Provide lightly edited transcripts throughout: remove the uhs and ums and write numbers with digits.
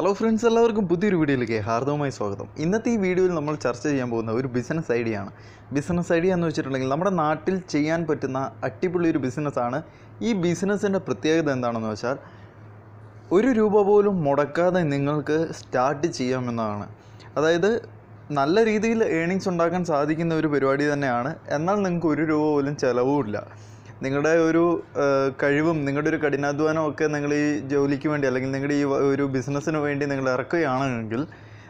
Hello friends, എല്ലാവർക്കും പുതിയൊരു വീഡിയോയിലേക്ക് ഹാർദവമായി സ്വാഗതം. ഇന്നത്തെ ഈ വീഡിയോയിൽ നമ്മൾ ചർച്ച ചെയ്യാൻ പോകുന്ന ഒരു ബിസിനസ് ഐഡിയ ആണ്. ബിസിനസ് ഐഡിയ എന്ന് വെച്ചിട്ടുണ്ടെങ്കിൽ നമ്മുടെ നാട്ടിൽ ചെയ്യാൻ പറ്റുന്ന അടിപൊളി ഒരു ബിസിനസ്സാണ്. ഈ ബിസിനസ്സിൻ്റെ പ്രത്യേകത എന്താണെന്ന് വെച്ചാൽ ഒരു രൂപ പോലും മുടക്കാതെ നിങ്ങൾക്ക് സ്റ്റാർട്ട് ചെയ്യാമെന്നതാണ്. അതായത് നല്ല രീതിയിൽ ഏണിങ്സ് ഉണ്ടാക്കാൻ സാധിക്കുന്ന ഒരു പരിപാടി തന്നെയാണ്. എന്നാൽ നിങ്ങൾക്ക് ഒരു രൂപ പോലും ചിലവുമില്ല. നിങ്ങളുടെ ഒരു കഴിവും നിങ്ങളുടെ ഒരു കഠിനാധ്വാനവും ഒക്കെ നിങ്ങൾ ഈ ജോലിക്ക് വേണ്ടി അല്ലെങ്കിൽ നിങ്ങളുടെ ഈ ഒരു ബിസിനസ്സിന് വേണ്ടി നിങ്ങൾ ഇറക്കുകയാണെങ്കിൽ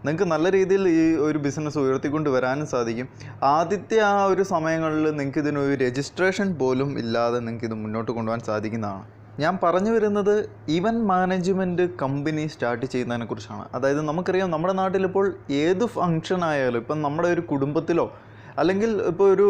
നിങ്ങൾക്ക് നല്ല രീതിയിൽ ഈ ഒരു ബിസിനസ് ഉയർത്തിക്കൊണ്ട് വരാനും സാധിക്കും. ആദ്യത്തെ ആ ഒരു സമയങ്ങളിൽ നിങ്ങൾക്ക് ഇതിനൊരു രജിസ്ട്രേഷൻ പോലും ഇല്ലാതെ നിങ്ങൾക്ക് ഇത് മുന്നോട്ട് കൊണ്ടുപോകാൻ സാധിക്കുന്നതാണ്. ഞാൻ പറഞ്ഞു വരുന്നത് ഇവൻറ്റ് മാനേജ്മെൻറ്റ് കമ്പനി സ്റ്റാർട്ട് ചെയ്യുന്നതിനെ കുറിച്ചാണ്. അതായത് നമുക്കറിയാം, നമ്മുടെ നാട്ടിലിപ്പോൾ ഏത് ഫങ്ഷൻ ആയാലും ഇപ്പം നമ്മുടെ ഒരു കുടുംബത്തിലോ അല്ലെങ്കിൽ ഇപ്പോൾ ഒരു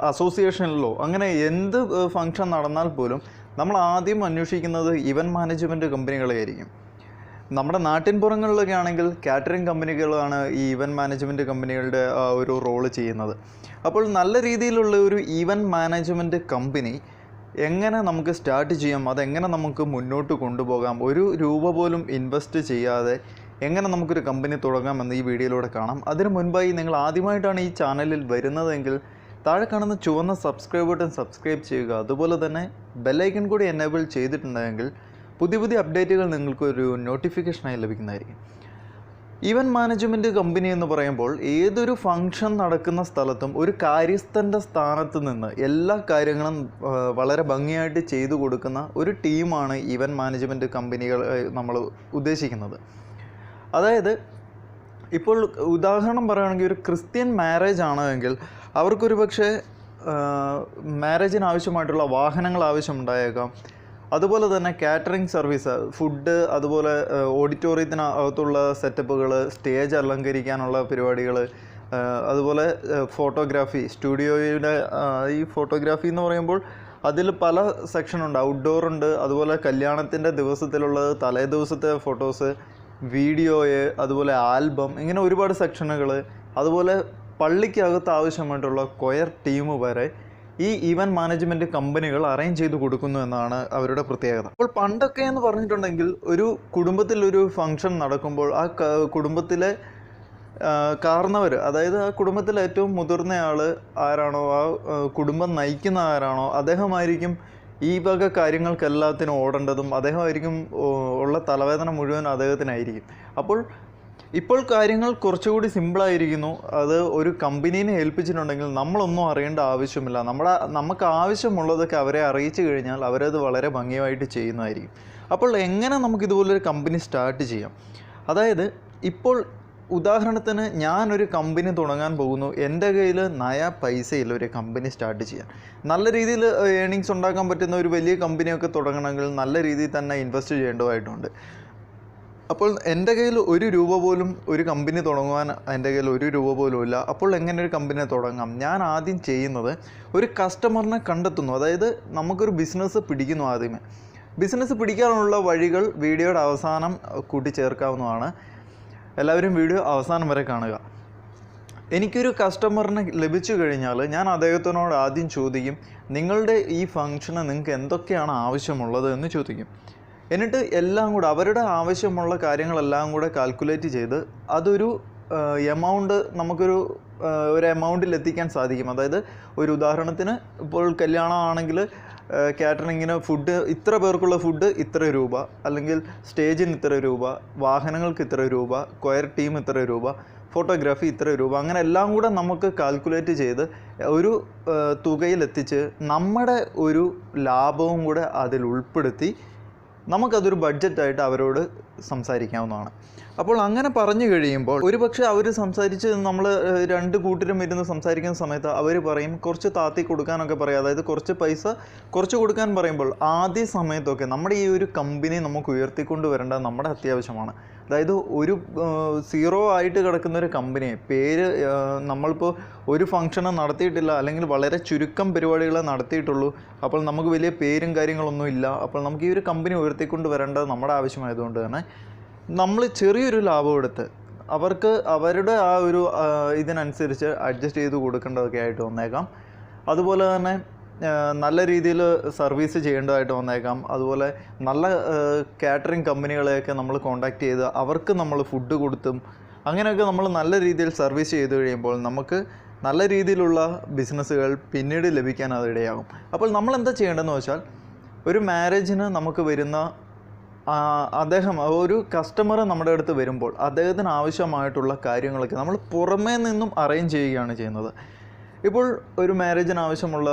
അസോസിയേഷനിലോ അങ്ങനെ എന്ത് ഫങ്ഷൻ നടന്നാൽ പോലും നമ്മൾ ആദ്യം അന്വേഷിക്കുന്നത് ഇവൻറ്റ് മാനേജ്മെൻറ്റ് കമ്പനികളായിരിക്കും. നമ്മുടെ നാട്ടിൻപുറങ്ങളിലൊക്കെ ആണെങ്കിൽ കാറ്ററിംഗ് കമ്പനികളാണ് ഈ ഇവൻറ്റ് മാനേജ്മെൻറ്റ് കമ്പനികളുടെ ഒരു റോള് ചെയ്യുന്നത്. അപ്പോൾ നല്ല രീതിയിലുള്ള ഒരു ഇവൻറ്റ് മാനേജ്മെൻറ്റ് കമ്പനി എങ്ങനെ നമുക്ക് സ്റ്റാർട്ട് ചെയ്യാം, അതെങ്ങനെ നമുക്ക് മുന്നോട്ട് കൊണ്ടുപോകാം, ഒരു രൂപ പോലും ഇൻവെസ്റ്റ് ചെയ്യാതെ എങ്ങനെ നമുക്കൊരു കമ്പനി തുടങ്ങാമെന്ന് ഈ വീഡിയോയിലൂടെ കാണാം. അതിനു മുൻപായി നിങ്ങൾ ആദ്യമായിട്ടാണ് ഈ ചാനലിൽ വരുന്നതെങ്കിൽ താഴെ കാണുന്ന ചുവന്ന സബ്സ്ക്രൈബ് ബട്ടൺ സബ്സ്ക്രൈബ് ചെയ്യുക. അതുപോലെ തന്നെ ബെല്ലൈക്കൺ കൂടി എനേബിൾ ചെയ്തിട്ടുണ്ടെങ്കിൽ പുതിയ പുതിയ അപ്ഡേറ്റുകൾ നിങ്ങൾക്കൊരു നോട്ടിഫിക്കേഷനായി ലഭിക്കുന്നതായിരിക്കും. ഇവൻറ്റ് മാനേജ്മെൻറ്റ് കമ്പനി എന്ന് പറയുമ്പോൾ ഏതൊരു ഫങ്ഷൻ നടക്കുന്ന സ്ഥലത്തും ഒരു കാര്യസ്ഥൻ്റെ സ്ഥാനത്ത് നിന്ന് എല്ലാ കാര്യങ്ങളും വളരെ ഭംഗിയായിട്ട് ചെയ്തു കൊടുക്കുന്ന ഒരു ടീമാണ് ഇവൻറ്റ് മാനേജ്മെൻറ്റ് കമ്പനികൾ നമ്മൾ ഉദ്ദേശിക്കുന്നത്. അതായത് ഇപ്പോൾ ഉദാഹരണം പറയുകയാണെങ്കിൽ ഒരു ക്രിസ്ത്യൻ മാരേജ് ആണെങ്കിൽ അവർക്കൊരു പക്ഷേ മാരേജിന് ആവശ്യമായിട്ടുള്ള വാഹനങ്ങൾ ആവശ്യമുണ്ടായേക്കാം. അതുപോലെ തന്നെ കാറ്ററിംഗ് സർവീസ്, ഫുഡ്, അതുപോലെ ഓഡിറ്റോറിയത്തിനകത്തുള്ള സെറ്റപ്പുകൾ, സ്റ്റേജ് അലങ്കരിക്കാനുള്ള പരിപാടികൾ, അതുപോലെ ഫോട്ടോഗ്രാഫി, സ്റ്റുഡിയോയുടെ ഈ ഫോട്ടോഗ്രാഫി എന്ന് പറയുമ്പോൾ അതിൽ പല സെക്ഷനുണ്ട്. ഔട്ട്ഡോർ ഉണ്ട്, അതുപോലെ കല്യാണത്തിൻ്റെ ദിവസത്തിലുള്ളത്, തലേ ദിവസത്തെ ഫോട്ടോസ്, വീഡിയോയ്, അതുപോലെ ആൽബം, ഇങ്ങനെ ഒരുപാട് സെക്ഷനുകൾ. അതുപോലെ പള്ളിക്കകത്ത് ആവശ്യമായിട്ടുള്ള കൊയർ ടീം വരെ ഈ ഇവൻറ്റ് മാനേജ്മെൻറ്റ് കമ്പനികൾ അറേഞ്ച് ചെയ്ത് കൊടുക്കുന്നു എന്നാണ് അവരുടെ പ്രത്യേകത. അപ്പോൾ പണ്ടൊക്കെ എന്ന് പറഞ്ഞിട്ടുണ്ടെങ്കിൽ ഒരു കുടുംബത്തിൽ ഒരു ഫങ്ഷൻ നടക്കുമ്പോൾ ആ കുടുംബത്തിലെ കാരണവർ, അതായത് ആ കുടുംബത്തിലെ ഏറ്റവും മുതിർന്നയാൾ ആരാണോ, ആ കുടുംബം നയിക്കുന്ന ആരാണോ, അദ്ദേഹമായിരിക്കും ഈ വക കാര്യങ്ങൾക്കെല്ലാത്തിനും ഓടേണ്ടതും. അദ്ദേഹമായിരിക്കും ഉള്ള തലവേദന മുഴുവൻ അദ്ദേഹത്തിനായിരിക്കും. ഇപ്പോൾ കാര്യങ്ങൾ കുറച്ചുകൂടി സിമ്പിളായിരിക്കുന്നു. അത് ഒരു കമ്പനീനെ ഏൽപ്പിച്ചിട്ടുണ്ടെങ്കിൽ നമ്മളൊന്നും അറിയേണ്ട ആവശ്യമില്ല. നമുക്ക് ആവശ്യമുള്ളതൊക്കെ അവരെ അറിയിച്ചു കഴിഞ്ഞാൽ അവരത് വളരെ ഭംഗിയായിട്ട് ചെയ്യുന്നതായിരിക്കും. അപ്പോൾ എങ്ങനെ നമുക്കിതുപോലൊരു കമ്പനി സ്റ്റാർട്ട് ചെയ്യാം? അതായത് ഇപ്പോൾ ഉദാഹരണത്തിന് ഞാനൊരു കമ്പനി തുടങ്ങാൻ പോകുന്നു. എൻ്റെ കയ്യിൽ നയ പൈസയില്ല ഒരു കമ്പനി സ്റ്റാർട്ട് ചെയ്യാൻ. നല്ല രീതിയിൽ ഏണിങ്സ് ഉണ്ടാക്കാൻ പറ്റുന്ന ഒരു വലിയ കമ്പനിയൊക്കെ തുടങ്ങണമെങ്കിൽ നല്ല രീതിയിൽ തന്നെ ഇൻവെസ്റ്റ് ചെയ്യേണ്ടതായിട്ടുണ്ട്. അപ്പോൾ എൻ്റെ കയ്യിൽ ഒരു രൂപ പോലും ഒരു കമ്പനി തുടങ്ങുവാൻ എൻ്റെ കയ്യിൽ ഒരു രൂപ പോലും ഇല്ല. അപ്പോൾ എങ്ങനെ ഒരു കമ്പനി തുടങ്ങാം? ഞാൻ ആദ്യം ചെയ്യുന്നത് ഒരു കസ്റ്റമറിനെ കണ്ടെത്തുന്നു. അതായത് നമുക്കൊരു ബിസിനസ് പിടിക്കുന്നു. ആദ്യമേ ബിസിനസ് പിടിക്കാനുള്ള വഴികൾ വീഡിയോയുടെ അവസാനം കൂട്ടിച്ചേർക്കാവുന്നതാണ്. എല്ലാവരും വീഡിയോ അവസാനം വരെ കാണുക. എനിക്കൊരു കസ്റ്റമറിനെ ലഭിച്ചു കഴിഞ്ഞാൽ ഞാൻ അദ്ദേഹത്തിനോട് ആദ്യം ചോദിക്കും, നിങ്ങളുടെ ഈ ഫങ്ഷന് നിങ്ങൾക്ക് എന്തൊക്കെയാണ് ആവശ്യമുള്ളത് എന്ന് ചോദിക്കും. എന്നിട്ട് എല്ലാം കൂടെ അവരുടെ ആവശ്യമുള്ള കാര്യങ്ങളെല്ലാം കൂടെ കാൽക്കുലേറ്റ് ചെയ്ത് അതൊരു എമൗണ്ട് നമുക്കൊരു എമൗണ്ടിൽ എത്തിക്കാൻ സാധിക്കും. അതായത് ഒരു ഉദാഹരണത്തിന് ഇപ്പോൾ കല്യാണമാണെങ്കിൽ കാറ്ററിങ്ങിന് ഫുഡ്, ഇത്ര പേർക്കുള്ള ഫുഡ് ഇത്ര രൂപ, അല്ലെങ്കിൽ സ്റ്റേജിന് ഇത്ര രൂപ, വാഹനങ്ങൾക്ക് ഇത്ര രൂപ, കൊയർ ടീം ഇത്ര രൂപ, ഫോട്ടോഗ്രാഫി ഇത്ര രൂപ, അങ്ങനെ എല്ലാം കൂടെ നമുക്ക് കാൽക്കുലേറ്റ് ചെയ്ത് ഒരു തുകയിലെത്തിച്ച് നമ്മുടെ ഒരു ലാഭവും കൂടെ അതിൽ ഉൾപ്പെടുത്തി നമുക്കതൊരു ബഡ്ജറ്റായിട്ട് അവരോട് സംസാരിക്കാവുന്നതാണ്. അപ്പോൾ അങ്ങനെ പറഞ്ഞു കഴിയുമ്പോൾ ഒരുപക്ഷെ അവർ സംസാരിച്ച് നമ്മൾ രണ്ട് കൂട്ടരും ഇരുന്ന് സംസാരിക്കുന്ന സമയത്ത് അവർ പറയും കുറച്ച് താത്തി കൊടുക്കാനൊക്കെ പറയും. അതായത് കുറച്ച് പൈസ കുറച്ച് കൊടുക്കാൻ പറയുമ്പോൾ ആദ്യ സമയത്തൊക്കെ നമ്മുടെ ഈ ഒരു കമ്പനി നമുക്ക് ഉയർത്തിക്കൊണ്ട് വരേണ്ടത് നമ്മുടെ അത്യാവശ്യമാണ്. അതായത് ഒരു സീറോ ആയിട്ട് കിടക്കുന്ന ഒരു കമ്പനിയെ നമ്മളിപ്പോൾ ഒരു ഫംഗ്ഷന് നടത്തിയിട്ടില്ല, അല്ലെങ്കിൽ വളരെ ചുരുക്കം പരിപാടികളെ നടത്തിയിട്ടുള്ളൂ. അപ്പോൾ നമുക്ക് വലിയ പേരും കാര്യങ്ങളൊന്നും ഇല്ല. അപ്പോൾ നമുക്ക് ഈ ഒരു കമ്പനി ഉയർത്തിക്കൊണ്ട് വരേണ്ടത് നമ്മുടെ ആവശ്യമായതുകൊണ്ട് തന്നെ നമ്മൾ ചെറിയൊരു ലാഭം എടുത്ത് അവർക്ക് അവരുടെ ആ ഒരു ഇതിനനുസരിച്ച് അഡ്ജസ്റ്റ് ചെയ്ത് കൊടുക്കേണ്ടതൊക്കെ ആയിട്ട് വന്നേക്കാം. അതുപോലെ തന്നെ നല്ല രീതിയിൽ സർവീസ് ചെയ്യേണ്ടതായിട്ട് വന്നേക്കാം. അതുപോലെ നല്ല കാറ്ററിംഗ് കമ്പനികളെയൊക്കെ നമ്മൾ കോൺടാക്റ്റ് ചെയ്ത് അവർക്ക് നമ്മൾ ഫുഡ് കൊടുത്തും അങ്ങനെയൊക്കെ നമ്മൾ നല്ല രീതിയിൽ സർവീസ് ചെയ്ത് കഴിയുമ്പോൾ നമുക്ക് നല്ല രീതിയിലുള്ള ബിസിനസ്സുകൾ പിന്നീട് ലഭിക്കാൻ അതിടയാകും. അപ്പോൾ നമ്മൾ എന്താ ചെയ്യേണ്ടതെന്ന് വെച്ചാൽ, ഒരു മാരേജിന് നമുക്ക് വരുന്ന അദ്ദേഹം ഒരു കസ്റ്റമർ നമ്മുടെ അടുത്ത് വരുമ്പോൾ അദ്ദേഹത്തിന് ആവശ്യമായിട്ടുള്ള കാര്യങ്ങളൊക്കെ നമ്മൾ പുറമേ നിന്നും അറേഞ്ച് ചെയ്യുകയാണ് ചെയ്യുന്നത്. ഇപ്പോൾ ഒരു മാരേജിന് ആവശ്യമുള്ള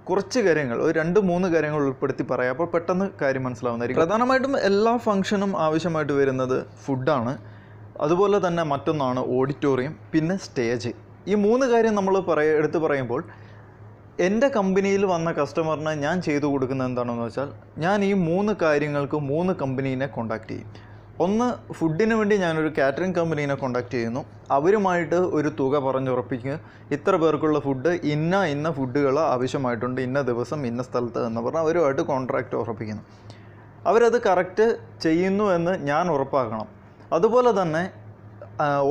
കുറച്ച് കാര്യങ്ങൾ, ഒരു 2-3 കാര്യങ്ങൾ ഉൾപ്പെടുത്തി പറയാം. അപ്പോൾ പെട്ടെന്ന് കാര്യം മനസ്സിലാവുന്നതായിരിക്കും. പ്രധാനമായിട്ടും എല്ലാ ഫംഗ്ഷനും ആവശ്യമായിട്ട് വരുന്നത് ഫുഡാണ്. അതുപോലെ തന്നെ മറ്റൊന്നാണ് ഓഡിറ്റോറിയം, പിന്നെ സ്റ്റേജ്. ഈ 3 കാര്യം നമ്മൾ എടുത്ത് പറയുമ്പോൾ എൻ്റെ കമ്പനിയിൽ വന്ന കസ്റ്റമറിന് ഞാൻ ചെയ്തു കൊടുക്കുന്നത് എന്താണെന്ന് വെച്ചാൽ, ഞാൻ ഈ 3 കാര്യങ്ങൾക്ക് 3 കമ്പനീനെ കോൺടാക്റ്റ് ചെയ്യും. ഒന്ന്, ഫുഡിന് വേണ്ടി ഞാനൊരു കാറ്ററിംഗ് കമ്പനീനെ കോൺടാക്റ്റ് ചെയ്യുന്നു. അവരുമായിട്ട് ഒരു തുക പറഞ്ഞുറപ്പിക്കുക, ഇത്ര പേർക്കുള്ള ഫുഡ്, ഇന്ന ഫുഡുകൾ ആവശ്യമായിട്ടുണ്ട്, ഇന്ന ദിവസം ഇന്ന സ്ഥലത്ത് എന്ന് പറഞ്ഞാൽ അവരുമായിട്ട് കോൺട്രാക്റ്റ് ഉറപ്പിക്കുന്നു. അവരത് കറക്റ്റ് ചെയ്യുന്നു എന്ന് ഞാൻ ഉറപ്പാക്കണം. അതുപോലെ തന്നെ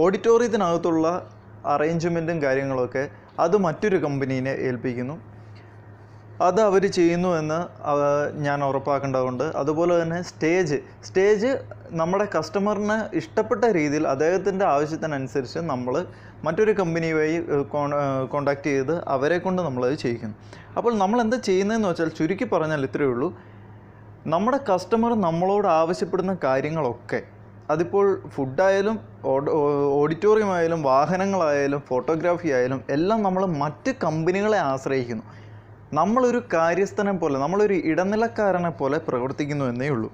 ഓഡിറ്റോറിയത്തിനകത്തുള്ള അറേഞ്ച്മെൻറ്റും കാര്യങ്ങളൊക്കെ അത് മറ്റൊരു കമ്പനീനെ ഏൽപ്പിക്കുന്നു. അത് അവർ ചെയ്യുന്നു എന്ന് ഞാൻ ഉറപ്പാക്കേണ്ടതുണ്ട്. അതുപോലെ തന്നെ സ്റ്റേജ് നമ്മുടെ കസ്റ്റമറിന് ഇഷ്ടപ്പെട്ട രീതിയിൽ അദ്ദേഹത്തിൻ്റെ ആവശ്യത്തിനനുസരിച്ച് നമ്മൾ മറ്റൊരു കമ്പനി വഴി കോൺടാക്റ്റ് ചെയ്ത് അവരെ കൊണ്ട് നമ്മളത് ചെയ്യിക്കുന്നു. അപ്പോൾ നമ്മൾ എന്താ ചെയ്യുന്നതെന്ന് വെച്ചാൽ, ചുരുക്കി പറഞ്ഞാൽ ഇത്രയേ ഉള്ളൂ, നമ്മുടെ കസ്റ്റമർ നമ്മളോട് ആവശ്യപ്പെടുന്ന കാര്യങ്ങളൊക്കെ, അതിപ്പോൾ ഫുഡായാലും ഓഡിറ്റോറിയം ആയാലും വാഹനങ്ങളായാലും ഫോട്ടോഗ്രാഫി ആയാലും എല്ലാം നമ്മൾ മറ്റ് കമ്പനികളെ ആശ്രയിക്കുന്നു. നമ്മളൊരു കാര്യസ്ഥനെ പോലെ, നമ്മളൊരു ഇടനിലക്കാരനെ പോലെ പ്രവർത്തിക്കുന്നു എന്നേ ഉള്ളൂ.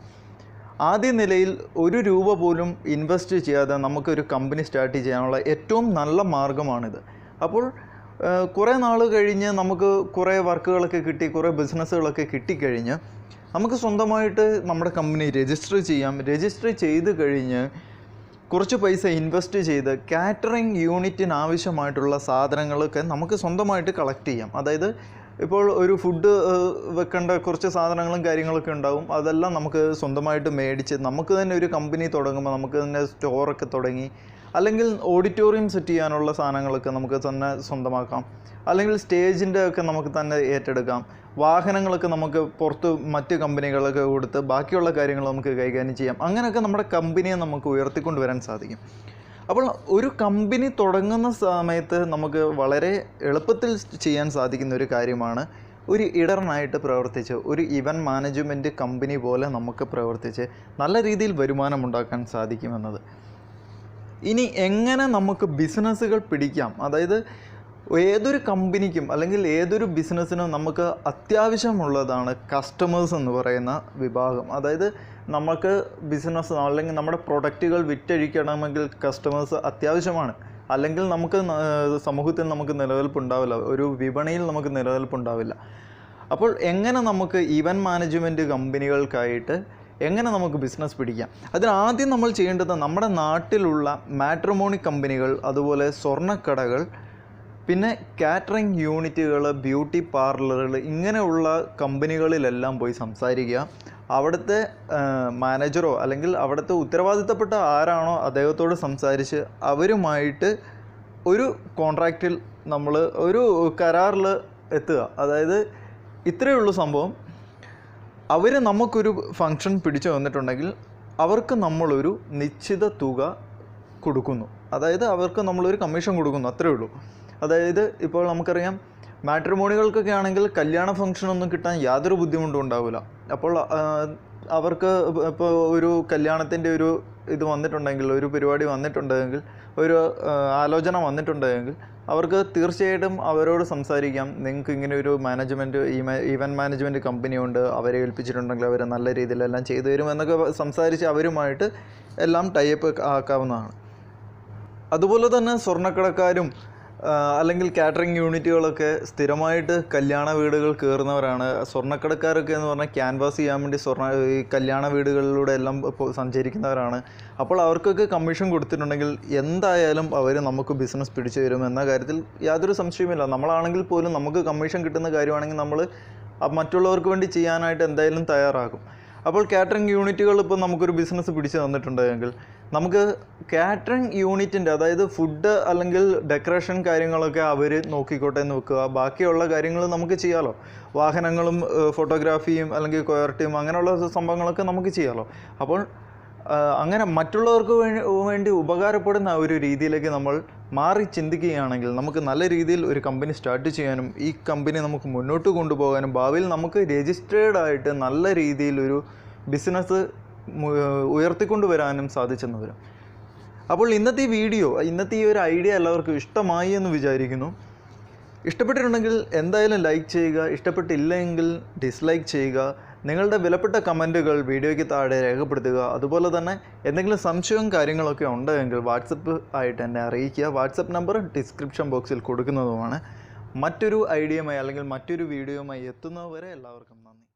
ആദ്യ നിലയിൽ 1 രൂപ പോലും ഇൻവെസ്റ്റ് ചെയ്യാതെ നമുക്കൊരു കമ്പനി സ്റ്റാർട്ട് ചെയ്യാനുള്ള ഏറ്റവും നല്ല മാർഗ്ഗമാണിത്. അപ്പോൾ കുറേ നാൾ കഴിഞ്ഞ് നമുക്ക് കുറേ വർക്കുകളൊക്കെ കിട്ടി, കുറേ ബിസിനസ്സുകളൊക്കെ കിട്ടിക്കഴിഞ്ഞ് നമുക്ക് സ്വന്തമായിട്ട് നമ്മുടെ കമ്പനി രജിസ്റ്റർ ചെയ്യാം. രജിസ്റ്റർ ചെയ്ത് കഴിഞ്ഞ് കുറച്ച് പൈസ ഇൻവെസ്റ്റ് ചെയ്ത് കാറ്ററിംഗ് യൂണിറ്റിന് ആവശ്യമായിട്ടുള്ള സാധനങ്ങളൊക്കെ നമുക്ക് സ്വന്തമായിട്ട് കളക്ട് ചെയ്യാം. അതായത് ഇപ്പോൾ ഒരു ഫുഡ് വെക്കേണ്ട കുറച്ച് സാധനങ്ങളും കാര്യങ്ങളൊക്കെ ഉണ്ടാകും. അതെല്ലാം നമുക്ക് സ്വന്തമായിട്ട് മേടിച്ച് നമുക്ക് തന്നെ ഒരു കമ്പനി തുടങ്ങുമ്പോൾ നമുക്ക് തന്നെ സ്റ്റോറൊക്കെ തുടങ്ങി, അല്ലെങ്കിൽ ഓഡിറ്റോറിയം സെറ്റ് ചെയ്യാനുള്ള സാധനങ്ങളൊക്കെ നമുക്ക് തന്നെ സ്വന്തമാക്കാം, അല്ലെങ്കിൽ സ്റ്റേജിൻ്റെ ഒക്കെ നമുക്ക് തന്നെ ഏറ്റെടുക്കാം. വാഹനങ്ങളൊക്കെ നമുക്ക് പുറത്ത് മറ്റ് കമ്പനികളൊക്കെ കൊടുത്ത് ബാക്കിയുള്ള കാര്യങ്ങൾ നമുക്ക് കൈകാര്യം ചെയ്യാം. അങ്ങനെയൊക്കെ നമ്മുടെ കമ്പനിയെ നമുക്ക് ഉയർത്തിക്കൊണ്ടുവരാൻ സാധിക്കും. അപ്പോൾ ഒരു കമ്പനി തുടങ്ങുന്ന സമയത്ത് നമുക്ക് വളരെ എളുപ്പത്തിൽ ചെയ്യാൻ സാധിക്കുന്ന ഒരു കാര്യമാണ് ഒരു ഇടറിനായിട്ട് പ്രവർത്തിച്ച് ഒരു ഇവൻറ്റ് മാനേജ്മെൻറ്റ് കമ്പനി പോലെ നമുക്ക് പ്രവർത്തിച്ച് നല്ല രീതിയിൽ വരുമാനം ഉണ്ടാക്കാൻ സാധിക്കുമെന്നത്. ഇനി എങ്ങനെ നമുക്ക് ബിസിനസ്സുകൾ പിടിക്കാം, അതായത് ഏതൊരു കമ്പനിക്കും അല്ലെങ്കിൽ ഏതൊരു ബിസിനസ്സിനും നമുക്ക് അത്യാവശ്യമുള്ളതാണ് കസ്റ്റമേഴ്സ് എന്ന് പറയുന്ന വിഭാഗം. അതായത് നമുക്ക് ബിസിനസ് അല്ലെങ്കിൽ നമ്മുടെ പ്രൊഡക്റ്റുകൾ വിറ്റഴിക്കണമെങ്കിൽ കസ്റ്റമേഴ്സ് അത്യാവശ്യമാണ്. അല്ലെങ്കിൽ നമുക്ക് സമൂഹത്തിൽ നമുക്ക് നിലനിൽപ്പുണ്ടാവില്ല, ഒരു വിപണിയിൽ നമുക്ക് നിലനിൽപ്പുണ്ടാവില്ല. അപ്പോൾ എങ്ങനെ നമുക്ക് ഇവൻറ്റ് മാനേജ്മെൻറ്റ് കമ്പനികൾക്കായിട്ട് എങ്ങനെ നമുക്ക് ബിസിനസ് പിടിക്കാം? അതിനാദ്യം നമ്മൾ ചെയ്യേണ്ടത് നമ്മുടെ നാട്ടിലുള്ള മാട്രിമോണി കമ്പനികൾ, അതുപോലെ സ്വർണ്ണക്കടകൾ, പിന്നെ കാറ്ററിംഗ് യൂണിറ്റുകൾ, ബ്യൂട്ടി പാർലറുകൾ, ഇങ്ങനെയുള്ള കമ്പനികളിലെല്ലാം പോയി സംസാരിക്കുക. അവിടുത്തെ മാനേജറോ അല്ലെങ്കിൽ അവിടുത്തെ ഉത്തരവാദിത്തപ്പെട്ട ആരാണോ അദ്ദേഹത്തോട് സംസാരിച്ച് അവരുമായിട്ട് ഒരു കോൺട്രാക്റ്റിൽ നമ്മൾ ഒരു കരാറിൽ എത്തുക. അതായത് ഇത്രയേ ഉള്ളൂ സംഭവം. അവർ നമുക്കൊരു ഫംഗ്ഷൻ പിടിച്ചു വന്നിട്ടുണ്ടെങ്കിൽ അവർക്ക് നമ്മളൊരു നിശ്ചിത തുക കൊടുക്കുന്നു. അതായത് അവർക്ക് നമ്മളൊരു കമ്മീഷൻ കൊടുക്കുന്നു, അത്രയേ ഉള്ളൂ. അതായത് ഇപ്പോൾ നമുക്കറിയാം, മാട്രിമോണികൾക്കൊക്കെ ആണെങ്കിൽ കല്യാണ ഫംഗ്ഷനൊന്നും കിട്ടാൻ യാതൊരു ബുദ്ധിമുട്ടും ഉണ്ടാവില്ല. അപ്പോൾ അവർക്ക് ഇപ്പോൾ ഒരു കല്യാണത്തിൻ്റെ ഒരു ഇത് വന്നിട്ടുണ്ടെങ്കിൽ, ഒരു പരിപാടി വന്നിട്ടുണ്ടെങ്കിൽ, ഒരു ആലോചന വന്നിട്ടുണ്ടെങ്കിൽ അവർക്ക് തീർച്ചയായിട്ടും അവരോട് സംസാരിക്കാം. നിങ്ങൾക്ക് ഇങ്ങനെ ഒരു മാനേജ്മെൻറ്റ് ഈവൻറ്റ് മാനേജ്മെൻറ്റ് കമ്പനിയുണ്ട്, അവരെ ഏൽപ്പിച്ചിട്ടുണ്ടെങ്കിൽ അവർ നല്ല രീതിയിലെല്ലാം ചെയ്തു തരും എന്നൊക്കെ സംസാരിച്ച് അവരുമായിട്ട് എല്ലാം ടൈപ്പ് ആക്കാവുന്നതാണ്. അതുപോലെ തന്നെ സ്വർണ്ണക്കടക്കാരും അല്ലെങ്കിൽ കാറ്ററിംഗ് യൂണിറ്റുകളൊക്കെ സ്ഥിരമായിട്ട് കല്യാണ വീടുകൾ കയറുന്നവരാണ്. സ്വർണ്ണക്കടക്കാരൊക്കെ എന്ന് പറഞ്ഞാൽ ക്യാൻവാസ് ചെയ്യാൻ വേണ്ടി ഈ കല്യാണ വീടുകളിലൂടെ എല്ലാം സഞ്ചരിക്കുന്നവരാണ്. അപ്പോൾ അവർക്കൊക്കെ കമ്മീഷൻ കൊടുത്തിട്ടുണ്ടെങ്കിൽ എന്തായാലും അവർ നമുക്ക് ബിസിനസ് പിടിച്ചു തരും എന്ന കാര്യത്തിൽ യാതൊരു സംശയവുമില്ല. നമ്മളാണെങ്കിൽ പോലും നമുക്ക് കമ്മീഷൻ കിട്ടുന്ന കാര്യമാണെങ്കിൽ നമ്മൾ മറ്റുള്ളവർക്ക് വേണ്ടി ചെയ്യാനായിട്ട് എന്തായാലും തയ്യാറാകും. അപ്പോൾ കാറ്ററിംഗ് യൂണിറ്റുകൾ ഇപ്പോൾ നമുക്കൊരു ബിസിനസ് പിടിച്ചു തന്നിട്ടുണ്ടെങ്കിൽ നമുക്ക് കാറ്ററിംഗ് യൂണിറ്റിൻ്റെ, അതായത് ഫുഡ് അല്ലെങ്കിൽ ഡെക്കറേഷൻ കാര്യങ്ങളൊക്കെ അവർ നോക്കിക്കോട്ടെ എന്ന് വെക്കുക. ബാക്കിയുള്ള കാര്യങ്ങൾ നമുക്ക് ചെയ്യാമല്ലോ. വാഹനങ്ങളും ഫോട്ടോഗ്രാഫിയും അല്ലെങ്കിൽ ക്വയർട്ടിയും അങ്ങനെയുള്ള സംഭവങ്ങളൊക്കെ നമുക്ക് ചെയ്യാമല്ലോ. അപ്പോൾ അങ്ങനെ മറ്റുള്ളവർക്ക് വേണ്ടി ഉപകാരപ്പെടുന്ന ഒരു രീതിയിലേക്ക് നമ്മൾ മാറി ചിന്തിക്കുകയാണെങ്കിൽ നമുക്ക് നല്ല രീതിയിൽ ഒരു കമ്പനി സ്റ്റാർട്ട് ചെയ്യാനും ഈ കമ്പനി നമുക്ക് മുന്നോട്ട് കൊണ്ടുപോകാനും ഭാവിയിൽ നമുക്ക് രജിസ്റ്റേർഡ് ആയിട്ട് നല്ല രീതിയിൽ ഒരു ബിസിനസ് ഉയർത്തിക്കൊണ്ടുവരാനും സാധിച്ചെന്ന് വരും. അപ്പോൾ ഇന്നത്തെ ഈ ഒരു ഐഡിയ എല്ലാവർക്കും ഇഷ്ടമായി എന്ന് വിചാരിക്കുന്നു. ഇഷ്ടപ്പെട്ടിട്ടുണ്ടെങ്കിൽ എന്തായാലും ലൈക്ക് ചെയ്യുക, ഇഷ്ടപ്പെട്ടില്ലെങ്കിൽ ഡിസ്ലൈക്ക് ചെയ്യുക. നിങ്ങളുടെ വിലപ്പെട്ട കമൻറ്റുകൾ വീഡിയോയ്ക്ക് താഴെ രേഖപ്പെടുത്തുക. അതുപോലെ തന്നെ എന്തെങ്കിലും സംശയവും കാര്യങ്ങളൊക്കെ ഉണ്ടെങ്കിൽ വാട്സപ്പ് ആയിട്ട് എന്നെ അറിയിക്കുക. വാട്സപ്പ് നമ്പർ ഡിസ്ക്രിപ്ഷൻ ബോക്സിൽ കൊടുക്കുന്നതുമാണ്. മറ്റൊരു ഐഡിയയുമായി അല്ലെങ്കിൽ മറ്റൊരു വീഡിയോയുമായി എത്തുന്നതുവരെ എല്ലാവർക്കും നന്ദി.